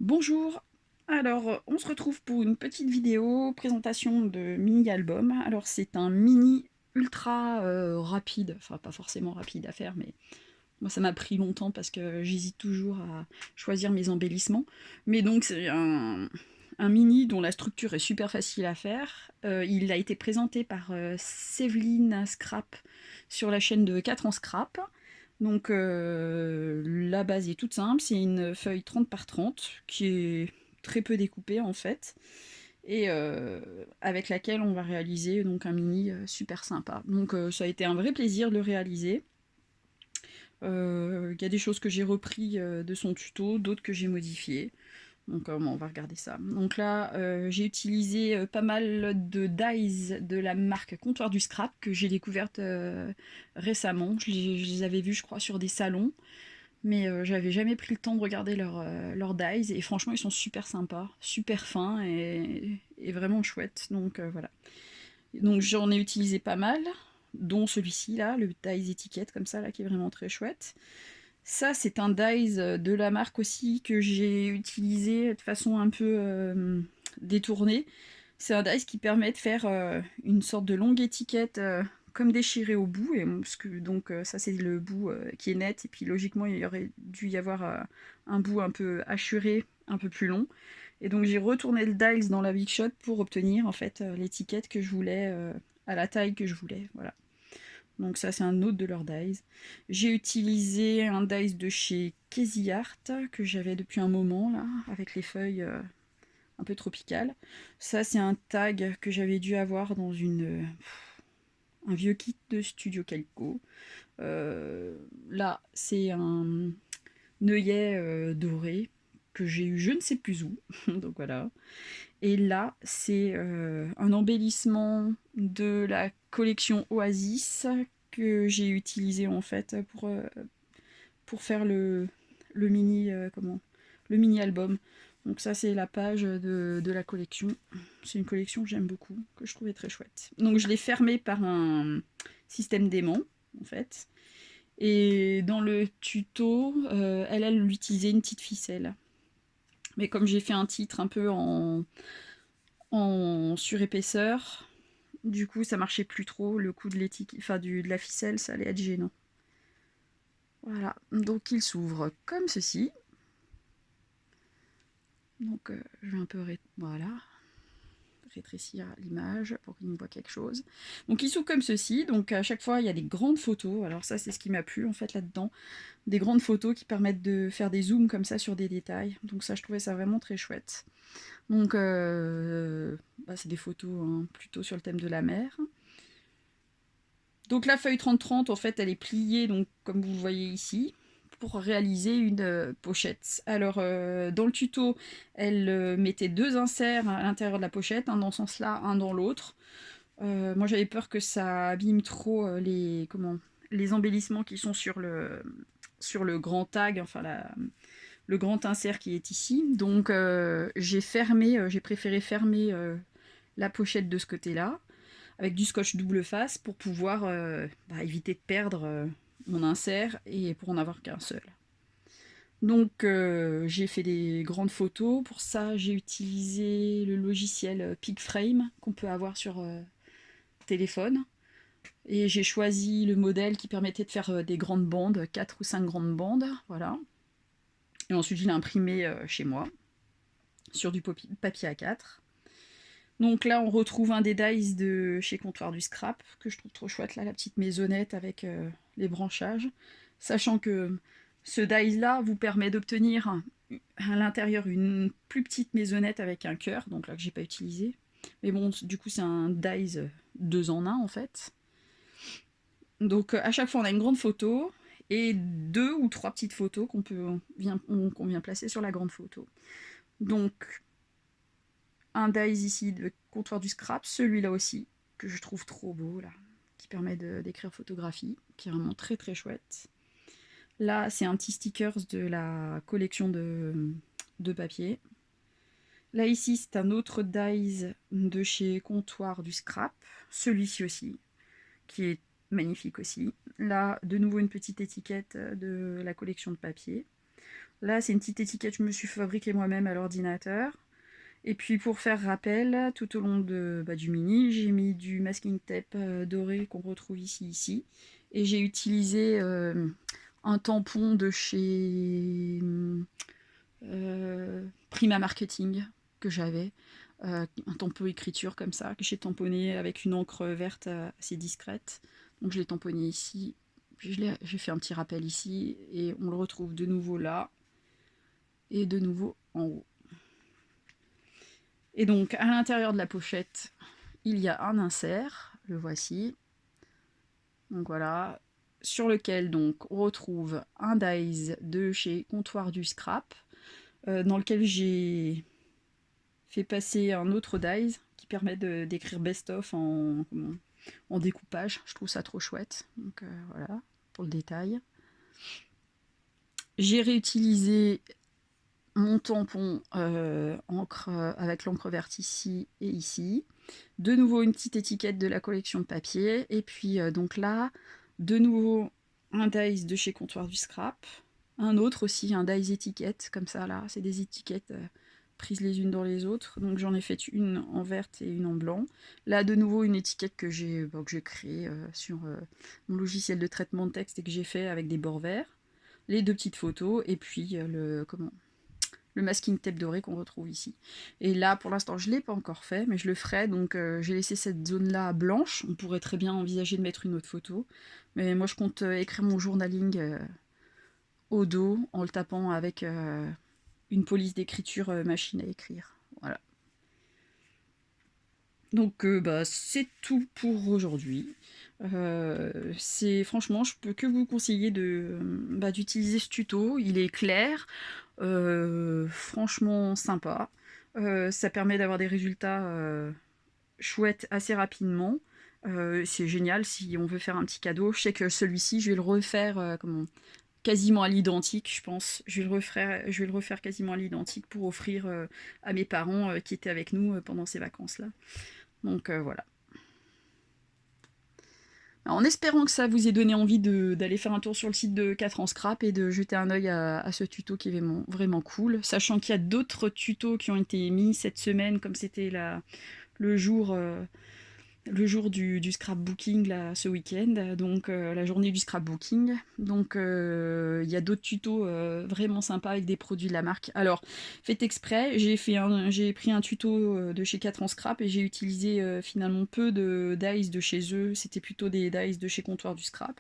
Bonjour, alors on se retrouve pour une petite vidéo présentation de mini-album. Alors c'est un mini ultra rapide, enfin pas forcément rapide à faire, mais moi ça m'a pris longtemps parce que j'hésite toujours à choisir mes embellissements. Mais donc c'est un mini dont la structure est super facile à faire. Il a été présenté par Séveline Scrap sur la chaîne de 4 en Scrap. Donc la base est toute simple, c'est une feuille 30 par 30 qui est très peu découpée en fait et avec laquelle on va réaliser donc un mini super sympa. Donc ça a été un vrai plaisir de le réaliser. Il y a des choses que j'ai repris de son tuto, d'autres que j'ai modifiées. Donc on va regarder ça. Donc là, j'ai utilisé pas mal de dies de la marque Comptoir du Scrap que j'ai découverte récemment. Je les avais vus, je crois, sur des salons, mais j'avais jamais pris le temps de regarder leurs dies. Et franchement, ils sont super sympas, super fins et vraiment chouettes. Donc voilà. Donc j'en ai utilisé pas mal, dont celui-ci là, le dies étiquette comme ça là, qui est vraiment très chouette. Ça, c'est un dies de la marque aussi que j'ai utilisé de façon un peu détournée. C'est un dies qui permet de faire une sorte de longue étiquette comme déchirée au bout. Et, parce que, donc ça, c'est le bout qui est net. Et puis logiquement, il y aurait dû y avoir un bout un peu hachuré, un peu plus long. Et donc j'ai retourné le dies dans la Big Shot pour obtenir en fait l'étiquette que je voulais à la taille que je voulais. Voilà. Donc ça, c'est un autre de leurs dies. J'ai utilisé un dies de chez Casey Art que j'avais depuis un moment là, avec les feuilles un peu tropicales. Ça, c'est un tag que j'avais dû avoir dans un vieux kit de Studio Calco. Là, c'est un œillet doré que j'ai eu je ne sais plus où. Donc voilà. Et là, c'est un embellissement de la collection Oasis que j'ai utilisé en fait pour faire le mini le mini album. Donc ça c'est la page de la collection. C'est une collection que j'aime beaucoup, que je trouvais très chouette. Donc je l'ai fermée par un système d'aimant en fait. Et dans le tuto, elle utilisait une petite ficelle. Mais comme j'ai fait un titre un peu en surépaisseur, du coup ça marchait plus trop. Le coup de l'étique, enfin de la ficelle, ça allait être gênant. Voilà, donc il s'ouvre comme ceci. Donc je vais un peu voilà, rétrécir l'image pour qu'il me voit quelque chose. Donc il s'ouvre comme ceci, donc à chaque fois il y a des grandes photos, alors ça c'est ce qui m'a plu en fait là-dedans, des grandes photos qui permettent de faire des zooms comme ça sur des détails, donc ça je trouvais ça vraiment très chouette. Donc c'est des photos hein, plutôt sur le thème de la mer. Donc la feuille 30-30 en fait elle est pliée donc comme vous le voyez ici, pour réaliser une pochette. Alors dans le tuto, elle mettait deux inserts à l'intérieur de la pochette, un dans ce sens-là, un dans l'autre. Moi j'avais peur que ça abîme trop les embellissements qui sont sur le grand tag, enfin le grand insert qui est ici. Donc j'ai préféré fermer la pochette de ce côté-là avec du scotch double face pour pouvoir éviter de perdre mon insert et pour en avoir qu'un seul. Donc j'ai fait des grandes photos. Pour ça, j'ai utilisé le logiciel PicFrame qu'on peut avoir sur téléphone. Et j'ai choisi le modèle qui permettait de faire des grandes bandes, 4 ou 5 grandes bandes. Voilà. Et ensuite, je l'ai imprimé chez moi sur du papier A4. Donc là, on retrouve un des dies de chez Comptoir du Scrap, que je trouve trop chouette, là, la petite maisonnette avec les branchages. Sachant que ce dies-là vous permet d'obtenir à l'intérieur une plus petite maisonnette avec un cœur, donc là que j'ai pas utilisé. Mais bon, du coup, c'est un dies 2 en un en fait. Donc à chaque fois, on a une grande photo et deux ou trois petites photos qu'on vient placer sur la grande photo. Donc un dies ici de Comptoir du Scrap, celui-là aussi, que je trouve trop beau, là, qui permet d'écrire photographie, qui est vraiment très très chouette. Là, c'est un petit stickers de la collection de papier. Là, ici, c'est un autre dies de chez Comptoir du Scrap, celui-ci aussi, qui est magnifique aussi. Là, de nouveau, une petite étiquette de la collection de papier. Là, c'est une petite étiquette que je me suis fabriquée moi-même à l'ordinateur. Et puis pour faire rappel, tout au long du mini, j'ai mis du masking tape doré qu'on retrouve ici. Et j'ai utilisé un tampon de chez Prima Marketing que j'avais. Un tampon écriture comme ça, que j'ai tamponné avec une encre verte assez discrète. Donc je l'ai tamponné ici, puis j'ai fait un petit rappel ici, et on le retrouve de nouveau là, et de nouveau en haut. Et donc à l'intérieur de la pochette, il y a un insert, le voici. Donc voilà, sur lequel donc on retrouve un dies de chez Comptoir du Scrap, dans lequel j'ai fait passer un autre dies qui permet d'écrire best-of en découpage. Je trouve ça trop chouette. Donc voilà, pour le détail. J'ai réutilisé mon tampon encre avec l'encre verte ici et ici. De nouveau une petite étiquette de la collection de papier. Et puis donc là, de nouveau un dies de chez Comptoir du Scrap. Un autre aussi, un dies étiquette, comme ça là. C'est des étiquettes prises les unes dans les autres. Donc j'en ai fait une en verte et une en blanc. Là, de nouveau, une étiquette que j'ai créée sur mon logiciel de traitement de texte et que j'ai fait avec des bords verts. Les deux petites photos et puis le masking tape doré qu'on retrouve ici. Et là, pour l'instant, je ne l'ai pas encore fait, mais je le ferai. Donc, j'ai laissé cette zone-là blanche. On pourrait très bien envisager de mettre une autre photo. Mais moi, je compte écrire mon journaling au dos en le tapant avec une police d'écriture machine à écrire. Voilà. Donc, c'est tout pour aujourd'hui. Franchement, je peux que vous conseiller d'utiliser ce tuto. Il est clair, franchement sympa. Ça permet d'avoir des résultats chouettes assez rapidement. C'est génial si on veut faire un petit cadeau. Je sais que celui-ci, je vais le refaire quasiment à l'identique, je pense. Je vais le refaire quasiment à l'identique pour offrir à mes parents qui étaient avec nous pendant ces vacances-là. Donc voilà. Alors, en espérant que ça vous ait donné envie d'aller faire un tour sur le site de 4 en scrap et de jeter un œil à ce tuto qui est vraiment cool. Sachant qu'il y a d'autres tutos qui ont été mis cette semaine, comme c'était le jour, du scrapbooking là, ce week-end, donc la journée du scrapbooking. Donc il y a d'autres tutos vraiment sympas avec des produits de la marque. Alors, faites exprès, j'ai pris un tuto de chez 4 en scrap et j'ai utilisé finalement peu de dies de chez eux. C'était plutôt des dies de chez Comptoir du Scrap.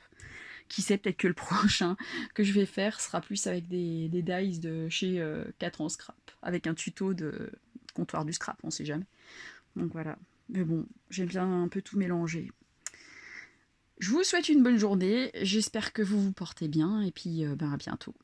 Qui sait, peut-être que le prochain que je vais faire sera plus avec des dies de chez 4 en scrap, avec un tuto de Comptoir du Scrap, on sait jamais. Donc voilà. Mais bon, j'aime bien un peu tout mélanger. Je vous souhaite une bonne journée, j'espère que vous vous portez bien, et puis à bientôt.